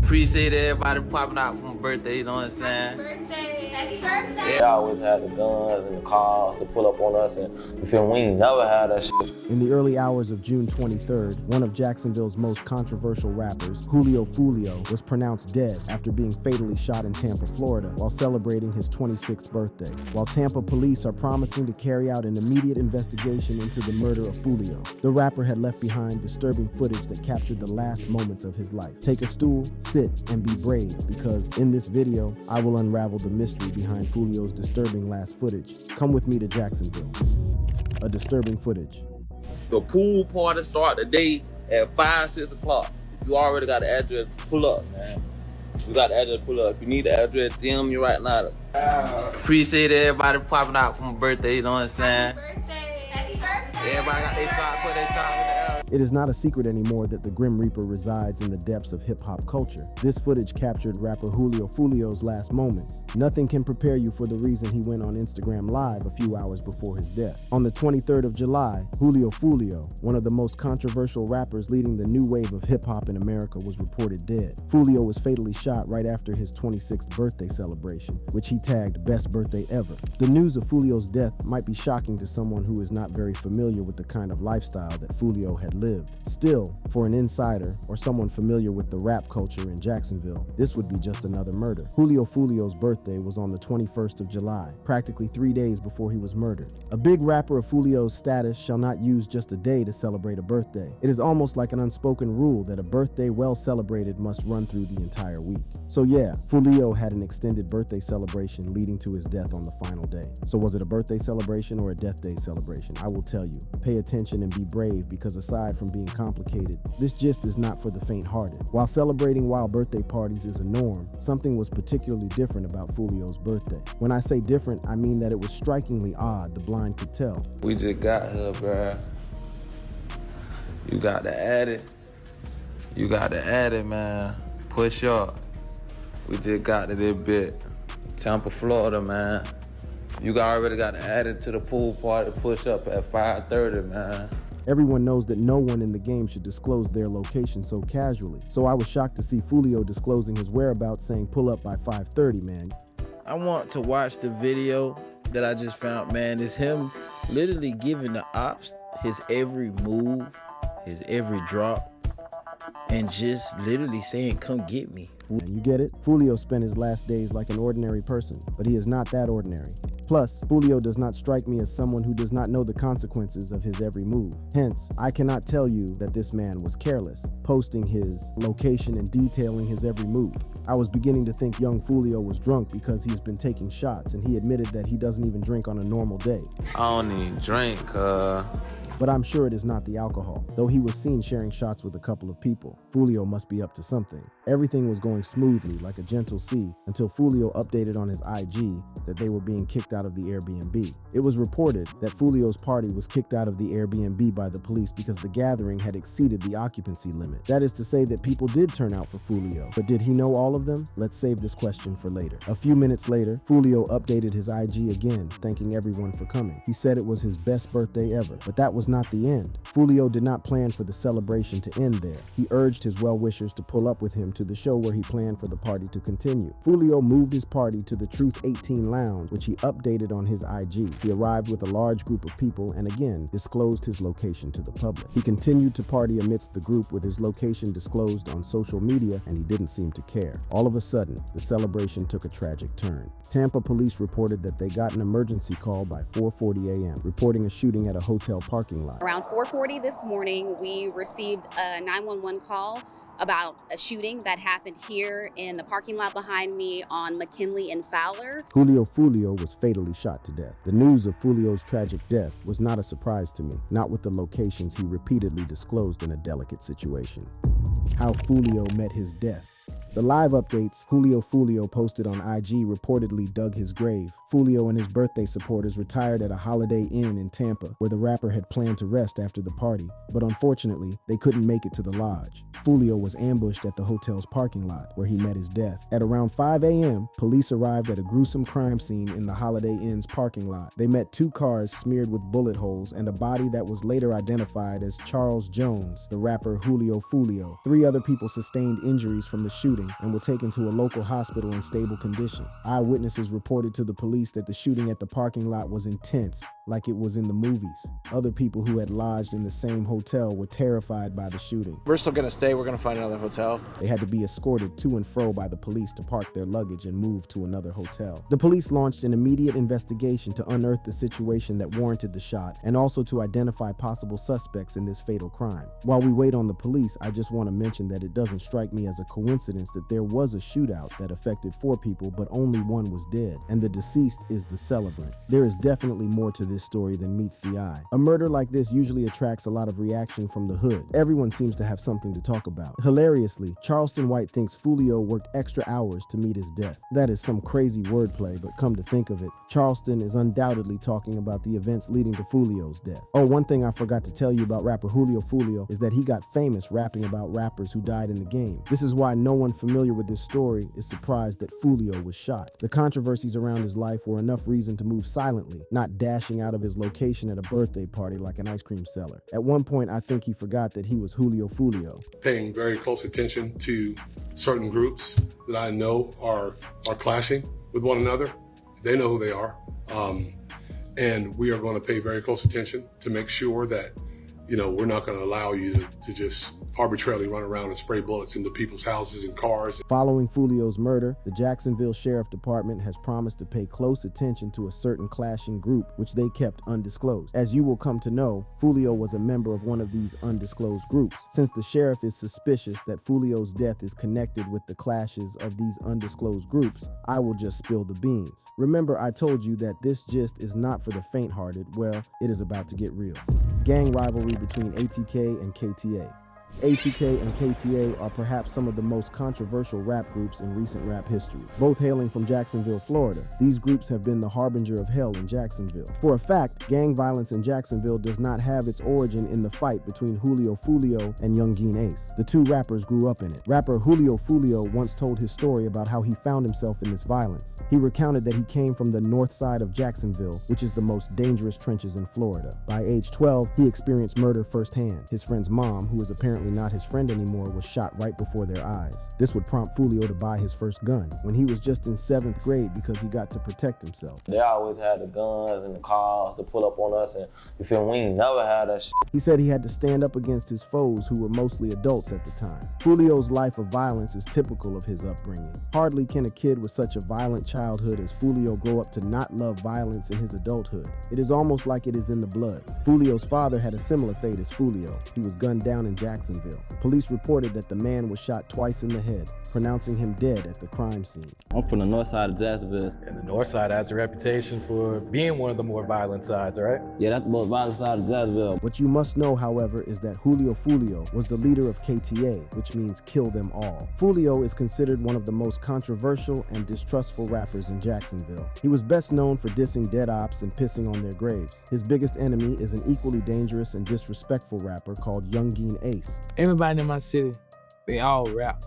Appreciate everybody popping out for my birthday, you know what I'm saying? Happy birthday! They always had the guns and the cars to pull up on us, and you feel me? We ain't never had that shit. In the early hours of June 23rd, one of Jacksonville's most controversial rappers, Foolio, was pronounced dead after being fatally shot in Tampa, Florida, while celebrating his 26th birthday. While Tampa police are promising to carry out an immediate investigation into the murder of Foolio, the rapper had left behind disturbing footage that captured the last moments of his life. Take a stool, sit, and be brave, because in this video, I will unravel the mystery behind Foolio's disturbing last footage. Come with me to Jacksonville. A disturbing footage. The pool party start today at 5, 6 o'clock. If you already got the address, pull up, man. You got the address, pull up. If you need the address, DM me right now. Appreciate everybody popping out for my birthday, you know what I'm saying? Happy birthday! Everybody got their shot, put their shot in the air. It is not a secret anymore that the Grim Reaper resides in the depths of hip-hop culture. This footage captured rapper Foolio's last moments. Nothing can prepare you for the reason he went on Instagram Live a few hours before his death. On the 23rd of July, Foolio, one of the most controversial rappers leading the new wave of hip-hop in America, was reported dead. Foolio was fatally shot right after his 26th birthday celebration, which he tagged "Best Birthday Ever." The news of Foolio's death might be shocking to someone who is not very familiar with the kind of lifestyle that Foolio had lived. Still, for an insider or someone familiar with the rap culture in Jacksonville, this would be just another murder. Foolio's birthday was on the 21st of July, practically 3 days before he was murdered. A big rapper of Foolio's status shall not use just a day to celebrate a birthday. It is almost like an unspoken rule that a birthday well celebrated must run through the entire week. So yeah, Foolio had an extended birthday celebration leading to his death on the final day. So was it a birthday celebration or a death day celebration? I will tell you. Pay attention and be brave, because aside from being complicated, this gist is not for the faint-hearted. While celebrating wild birthday parties is a norm, something was particularly different about Foolio's birthday. When I say different, I mean that it was strikingly odd, the blind could tell. We just got here, bruh. You got to add it. You got to add it, man. Push up. We just got to this bit. Tampa, Florida, man. You already got to add it to the pool party. Push up at 5:30, man. Everyone knows that no one in the game should disclose their location so casually. So I was shocked to see Foolio disclosing his whereabouts, saying pull up by 5:30, man. I want to watch the video that I just found, man. It's him literally giving the ops his every move, his every drop, and just literally saying, come get me. And you get it? Foolio spent his last days like an ordinary person, but he is not that ordinary. Plus, Foolio does not strike me as someone who does not know the consequences of his every move. Hence, I cannot tell you that this man was careless, posting his location and detailing his every move. I was beginning to think young Foolio was drunk because he has been taking shots, and he admitted that he doesn't even drink on a normal day. I don't even drink, But I'm sure it is not the alcohol, though he was seen sharing shots with a couple of people. Foolio must be up to something. Everything was going smoothly, like a gentle sea, until Foolio updated on his IG that they were being kicked out of the Airbnb. It was reported that Foolio's party was kicked out of the Airbnb by the police because the gathering had exceeded the occupancy limit. That is to say that people did turn out for Foolio, but did he know all of them? Let's save this question for later. A few minutes later, Foolio updated his IG again, thanking everyone for coming. He said it was his best birthday ever, but that was not the end. Foolio did not plan for the celebration to end there. He urged his well-wishers to pull up with him to the show where he planned for the party to continue. Foolio moved his party to the Truth 18 Lounge, which he updated on his IG. He arrived with a large group of people and again disclosed his location to the public. He continued to party amidst the group with his location disclosed on social media, and he didn't seem to care. All of a sudden, the celebration took a tragic turn. Tampa police reported that they got an emergency call by 4:40 a.m., reporting a shooting at a hotel parking lot. Around 4:40 this morning, we received a 911 call about a shooting that happened here in the parking lot behind me on McKinley and Fowler. Foolio was fatally shot to death. The news of Foolio's tragic death was not a surprise to me, not with the locations he repeatedly disclosed in a delicate situation. How Foolio met his death. The live updates Foolio posted on IG reportedly dug his grave. Foolio and his birthday supporters retired at a Holiday Inn in Tampa, where the rapper had planned to rest after the party, but unfortunately, they couldn't make it to the lodge. Foolio was ambushed at the hotel's parking lot, where he met his death. At around 5 a.m., police arrived at a gruesome crime scene in the Holiday Inn's parking lot. They met two cars smeared with bullet holes and a body that was later identified as Charles Jones, the rapper Foolio. 3 other people sustained injuries from the shooting, shooting and were taken to a local hospital in stable condition. Eyewitnesses reported to the police that the shooting at the parking lot was intense, like it was in the movies. Other people who had lodged in the same hotel were terrified by the shooting. We're still gonna stay, we're gonna find another hotel. They had to be escorted to and fro by the police to park their luggage and move to another hotel. The police launched an immediate investigation to unearth the situation that warranted the shot and also to identify possible suspects in this fatal crime. While we wait on the police, I just want to mention that it doesn't strike me as a coincidence that there was a shootout that affected 4 people, but only 1 was dead, and the deceased is the celebrant. There is definitely more to this story than meets the eye. A murder like this usually attracts a lot of reaction from the hood. Everyone seems to have something to talk about. Hilariously, Charleston White thinks Foolio worked extra hours to meet his death. That is some crazy wordplay, but come to think of it, Charleston is undoubtedly talking about the events leading to Foolio's death. Oh, one thing I forgot to tell you about rapper Julio Foolio is that he got famous rapping about rappers who died in the game. This is why no one familiar with this story is surprised that Foolio was shot. The controversies around his life were enough reason to move silently, not dashing out of his location at a birthday party like an ice cream seller. At one point, I think he forgot that he was Julio Foolio. Paying very close attention to certain groups that I know are clashing with one another. They know who they are. And we are going to pay very close attention to make sure that, we're not going to allow you to just arbitrarily run around and spray bullets into people's houses and cars. Following Foolio's murder, the Jacksonville Sheriff Department has promised to pay close attention to a certain clashing group, which they kept undisclosed. As you will come to know, Foolio was a member of one of these undisclosed groups. Since the sheriff is suspicious that Foolio's death is connected with the clashes of these undisclosed groups, I will just spill the beans. Remember, I told you that this gist is not for the faint-hearted. Well, it is about to get real. Gang rivalry between ATK and KTA. ATK and KTA are perhaps some of the most controversial rap groups in recent rap history. Both hailing from Jacksonville, Florida, these groups have been the harbinger of hell in Jacksonville. For a fact, gang violence in Jacksonville does not have its origin in the fight between Julio Foolio and Youngeen Ace. The 2 rappers grew up in it. Rapper Julio Foolio once told his story about how he found himself in this violence. He recounted that he came from the north side of Jacksonville, which is the most dangerous trenches in Florida. By age 12, he experienced murder firsthand. His friend's mom, who was apparently not his friend anymore, was shot right before their eyes. This would prompt Foolio to buy his first gun when he was just in 7th grade because he got to protect himself. They always had the guns and the cars to pull up on us, and you feel me? We ain't never had that shit. He said he had to stand up against his foes who were mostly adults at the time. Foolio's life of violence is typical of his upbringing. Hardly can a kid with such a violent childhood as Foolio grow up to not love violence in his adulthood. It is almost like it is in the blood. Foolio's father had a similar fate as Foolio. He was gunned down in Jacksonville. Police reported that the man was shot twice in the head, pronouncing him dead at the crime scene. I'm from the north side of Jacksonville. And the north side has a reputation for being one of the more violent sides, right? Yeah, that's the most violent side of Jacksonville. What you must know, however, is that Julio Foolio was the leader of KTA, which means kill them all. Foolio is considered one of the most controversial and distrustful rappers in Jacksonville. He was best known for dissing dead ops and pissing on their graves. His biggest enemy is an equally dangerous and disrespectful rapper called Youngeen Ace. Everybody in my city, they all rap.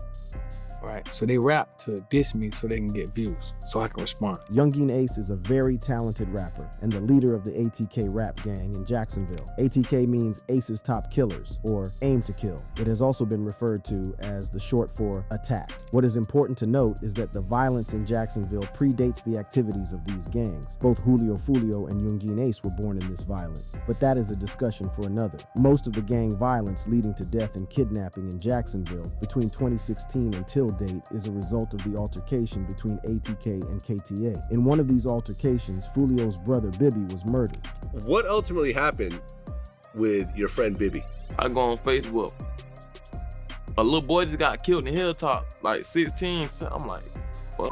Right, so they rap to diss me so they can get views, so I can respond. Youngeen Ace is a very talented rapper and the leader of the ATK rap gang in Jacksonville. ATK means Ace's Top Killers, or Aim to Kill. It has also been referred to as the short for Attack. What is important to note is that the violence in Jacksonville predates the activities of these gangs. Both Julio Foolio and Youngeen Ace were born in this violence, but that is a discussion for another. Most of the gang violence leading to death and kidnapping in Jacksonville between 2016 until date is a result of the altercation between ATK and KTA. In one of these altercations, Foolio's brother Bibby was murdered. What ultimately happened with your friend Bibby? I go on Facebook. A little boy just got killed in Hilltop, like 16. So I'm like, what?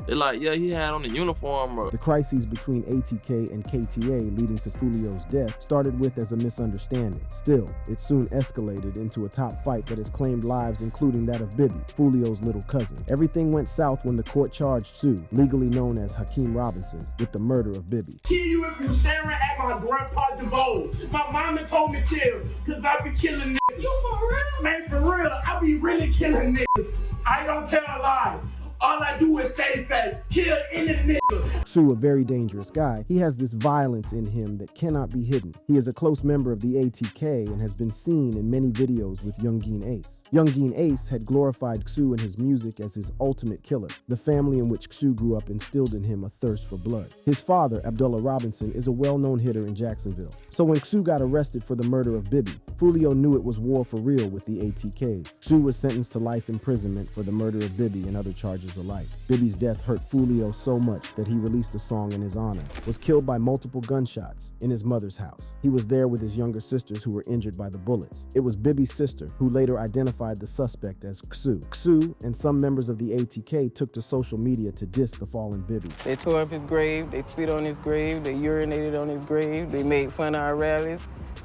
They're like, yeah, he had on the uniform. Bro. The crises between ATK and KTA leading to Foolio's death started with as a misunderstanding. Still, it soon escalated into a top fight that has claimed lives, including that of Bibby, Foolio's little cousin. Everything went south when the court charged Sue, legally known as Hakeem Robinson, with the murder of Bibby. Kill you if you're staring at my grandpa DeVos. My mama told me chill, cause I be killing niggas. You for real? Man, for real, I be really killing niggas. I don't tell lies. All I do is stay fast, kill any nigga. Xu, a very dangerous guy, he has this violence in him that cannot be hidden. He is a close member of the ATK and has been seen in many videos with Youngin Ace. Youngin Ace had glorified Xu in his music as his ultimate killer. The family in which Xu grew up instilled in him a thirst for blood. His father, Abdullah Robinson, is a well-known hitter in Jacksonville. So when Xu got arrested for the murder of Bibby, Foolio knew it was war for real with the ATKs. Xu was sentenced to life imprisonment for the murder of Bibby and other charges alike. Bibby's death hurt Foolio so much that he released a song in his honor, was killed by multiple gunshots in his mother's house. He was there with his younger sisters who were injured by the bullets. It was Bibby's sister who later identified the suspect as Xu. Xu and some members of the ATK took to social media to diss the fallen Bibby. They tore up his grave, they spit on his grave, they urinated on his grave, they made fun of our rallies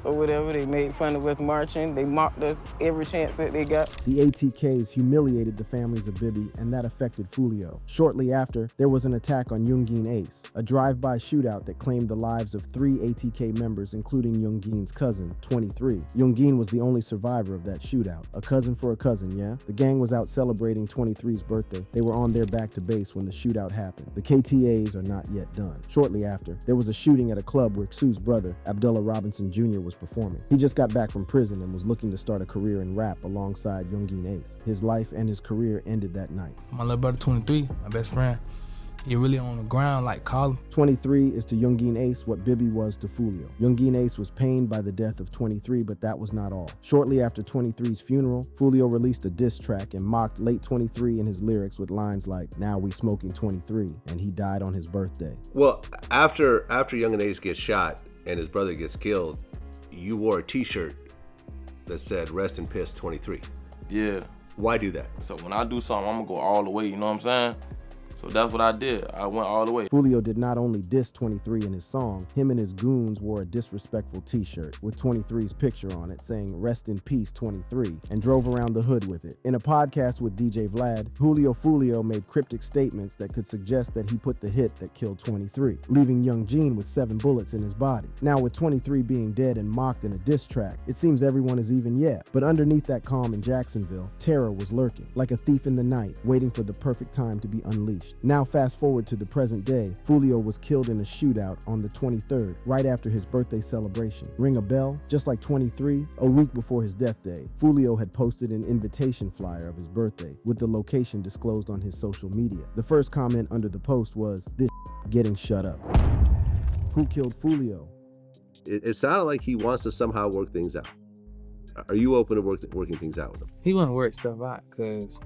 or whatever, they made fun of us marching, they mocked us every chance that they got. The ATKs humiliated the families of Bibby, and that affected Foolio. Shortly after, there was an attack on Youngin Ace, a drive-by shootout that claimed the lives of 3 ATK members, including Youngin's cousin, 23. Youngin was the only survivor of that shootout. A cousin for a cousin, yeah? The gang was out celebrating 23's birthday. They were on their back to base when the shootout happened. The KTAs are not yet done. Shortly after, there was a shooting at a club where Xu's brother, Abdullah Robinson Jr., was performing. He just got back from prison and was looking to start a career in rap alongside Youngin Ace. His life and his career ended that night. My little brother 23, my best friend, he really on the ground like Colin. 23 is to Youngin Ace what Bibby was to Foolio. Youngin Ace was pained by the death of 23, but that was not all. Shortly after 23's funeral, Foolio released a diss track and mocked late 23 in his lyrics with lines like, "Now we smoking 23, and he died on his birthday." Well, after Youngin Ace gets shot and his brother gets killed, you wore a t-shirt that said "Rest in Piss 23." Yeah. Why do that? So when I do something, I'm gonna go all the way, you know what I'm saying? So that's what I did. I went all the way. Foolio did not only diss 23 in his song, him and his goons wore a disrespectful t-shirt with 23's picture on it saying "Rest in Peace 23" and drove around the hood with it. In a podcast with DJ Vlad, Foolio made cryptic statements that could suggest that he put the hit that killed 23, leaving Young Gene with 7 bullets in his body. Now with 23 being dead and mocked in a diss track, it seems everyone is even yet. But underneath that calm in Jacksonville, terror was lurking, like a thief in the night, waiting for the perfect time to be unleashed. Now fast forward to the present day, Foolio was killed in a shootout on the 23rd, right after his birthday celebration. Ring a bell? Just like 23, a week before his death day, Foolio had posted an invitation flyer of his birthday with the location disclosed on his social media. The first comment under the post was, "This getting shut up." Who killed Foolio? It sounded like he wants to somehow work things out. Are you open to working things out with him? He want to work stuff out because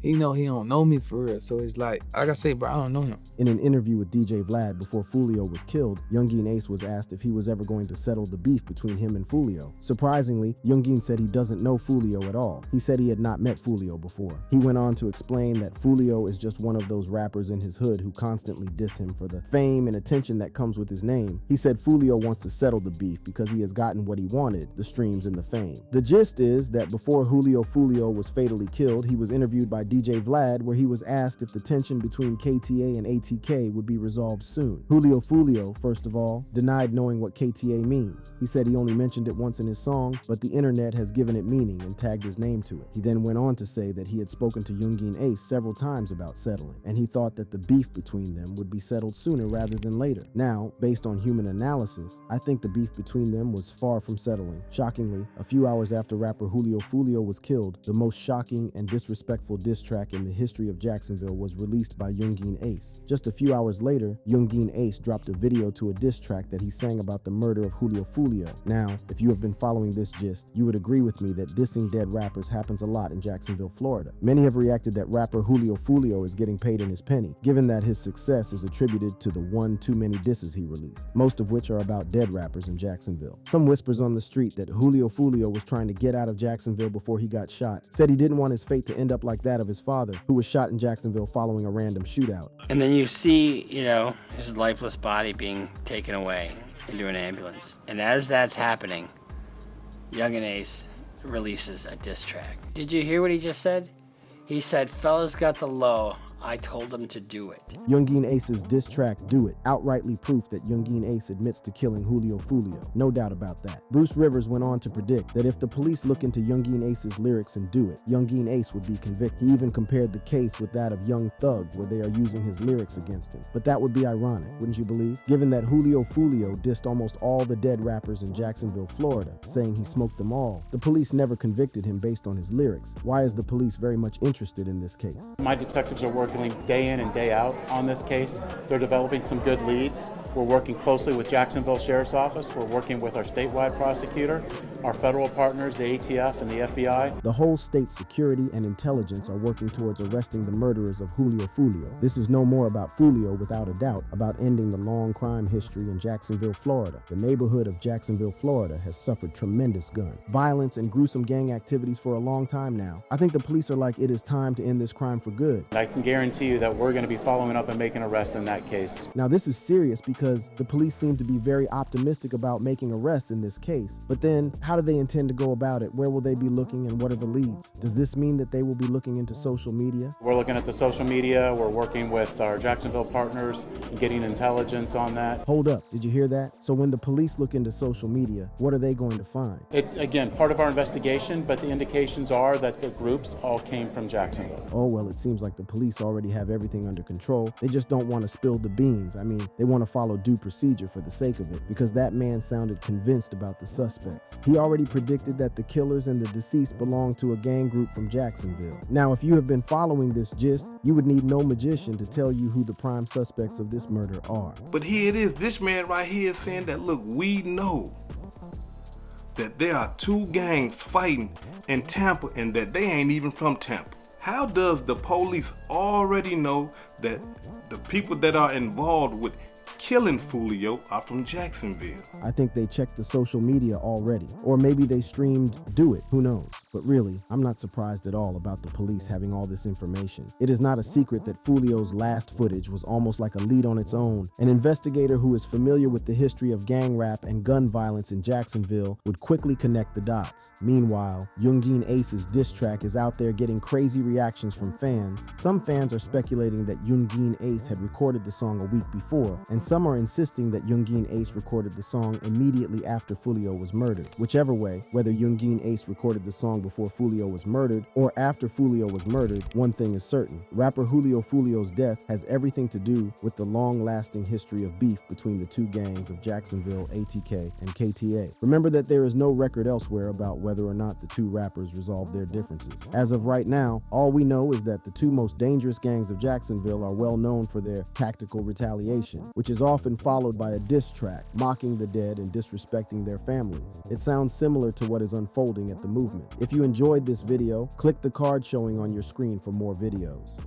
he know he don't know me for real. So it's like I say, bro, I don't know him. In an interview with DJ Vlad before Foolio was killed, Youngin Ace was asked if he was ever going to settle the beef between him and Foolio. Surprisingly, Youngin said he doesn't know Foolio at all. He said he had not met Foolio before. He went on to explain that Foolio is just one of those rappers in his hood who constantly diss him for the fame and attention that comes with his name. He said Foolio wants to settle the beef because he has gotten what he wanted, the streams and the fame. The gist is that before Foolio was fatally killed, he was interviewed by DJ Vlad, where he was asked if the tension between KTA and ATK would be resolved soon. Foolio, first of all, denied knowing what KTA means. He said he only mentioned it once in his song, but the internet has given it meaning and tagged his name to it. He then went on to say that he had spoken to Youngin Ace several times about settling, and he thought that the beef between them would be settled sooner rather than later. Now, based on human analysis, I think the beef between them was far from settling. Shockingly, a few hours after rapper Foolio was killed, the most shocking and disrespectful diss track in the history of Jacksonville was released by Youngin Ace. Just a few hours later, Youngin Ace dropped a video to a diss track that he sang about the murder of Foolio. Now, if you have been following this gist, you would agree with me that dissing dead rappers happens a lot in Jacksonville, Florida. Many have reacted that rapper Foolio is getting paid in his penny, given that his success is attributed to the one too many disses he released, most of which are about dead rappers in Jacksonville. Some whispers on the street that Foolio was trying to get out of Jacksonville before he got shot, said he didn't want his fate to end up like that of his father, who was shot in Jacksonville following a random shootout. And then you see, his lifeless body being taken away into an ambulance. And as that's happening, Youngin Ace releases a diss track. Did you hear what he just said? He said, "Fellas got the low, I told them to do it. Youngeen Ace's diss track Do It, outrightly proof that Youngeen Ace admits to killing Julio Foolio. No doubt about that. Bruce Rivers went on to predict that if the police look into Youngeen Ace's lyrics and Do It, Youngeen Ace would be convicted. He even compared the case with that of Young Thug, where they are using his lyrics against him. But that would be ironic, wouldn't you believe? Given that Julio Foolio dissed almost all the dead rappers in Jacksonville, Florida, saying he smoked them all, the police never convicted him based on his lyrics. Why is the police very much interested in this case? My detectives are working day in and day out on this case. They're developing some good leads. We're working closely with Jacksonville Sheriff's Office. We're working with our statewide prosecutor, our federal partners, the ATF and the FBI. The whole state's security and intelligence are working towards arresting the murderers of Julio Foolio. This is no more about Foolio, without a doubt, about ending the long crime history in Jacksonville, Florida. The neighborhood of Jacksonville, Florida has suffered tremendous gun violence and gruesome gang activities for a long time now. I think the police are like, it is time to end this crime for good. I can guarantee you that we're going to be following up and making arrests in that case. Now this is serious because the police seem to be very optimistic about making arrests in this case. But then, how do they intend to go about it? Where will they be looking and what are the leads? Does this mean that they will be looking into social media? We're looking at the social media. We're working with our Jacksonville partners and getting intelligence on that. Hold up, did you hear that? So when the police look into social media, what are they going to find? Again, part of our investigation, but the indications are that the groups all came from Jacksonville. Oh, well, it seems like the police already have everything under control. They just don't want to spill the beans. I mean, they want to follow due procedure for the sake of it, because that man sounded convinced about the suspects. He already predicted that the killers and the deceased belonged to a gang group from Jacksonville. Now, if you have been following this gist, you would need no magician to tell you who the prime suspects of this murder are. But here it is, this man right here is saying that, look, we know that there are two gangs fighting in Tampa and that they ain't even from Tampa. How does the police already know that the people that are involved with killing Foolio are from Jacksonville? I think they checked the social media already. Or maybe they streamed Do It, who knows? But really, I'm not surprised at all about the police having all this information. It is not a secret that Foolio's last footage was almost like a lead on its own. An investigator who is familiar with the history of gang rap and gun violence in Jacksonville would quickly connect the dots. Meanwhile, Youngeen Ace's diss track is out there getting crazy reactions from fans. Some fans are speculating that Youngeen Ace had recorded the song a week before, and some are insisting that Youngeen Ace recorded the song immediately after Foolio was murdered. Whichever way, whether Youngeen Ace recorded the song before Foolio was murdered or after Foolio was murdered, one thing is certain. Rapper Julio Foolio's death has everything to do with the long-lasting history of beef between the two gangs of Jacksonville, ATK, and KTA. Remember that there is no record elsewhere about whether or not the two rappers resolved their differences. As of right now, all we know is that the two most dangerous gangs of Jacksonville are well known for their tactical retaliation, which is often followed by a diss track, mocking the dead and disrespecting their families. It sounds similar to what is unfolding at the movement. If you enjoyed this video, click the card showing on your screen for more videos.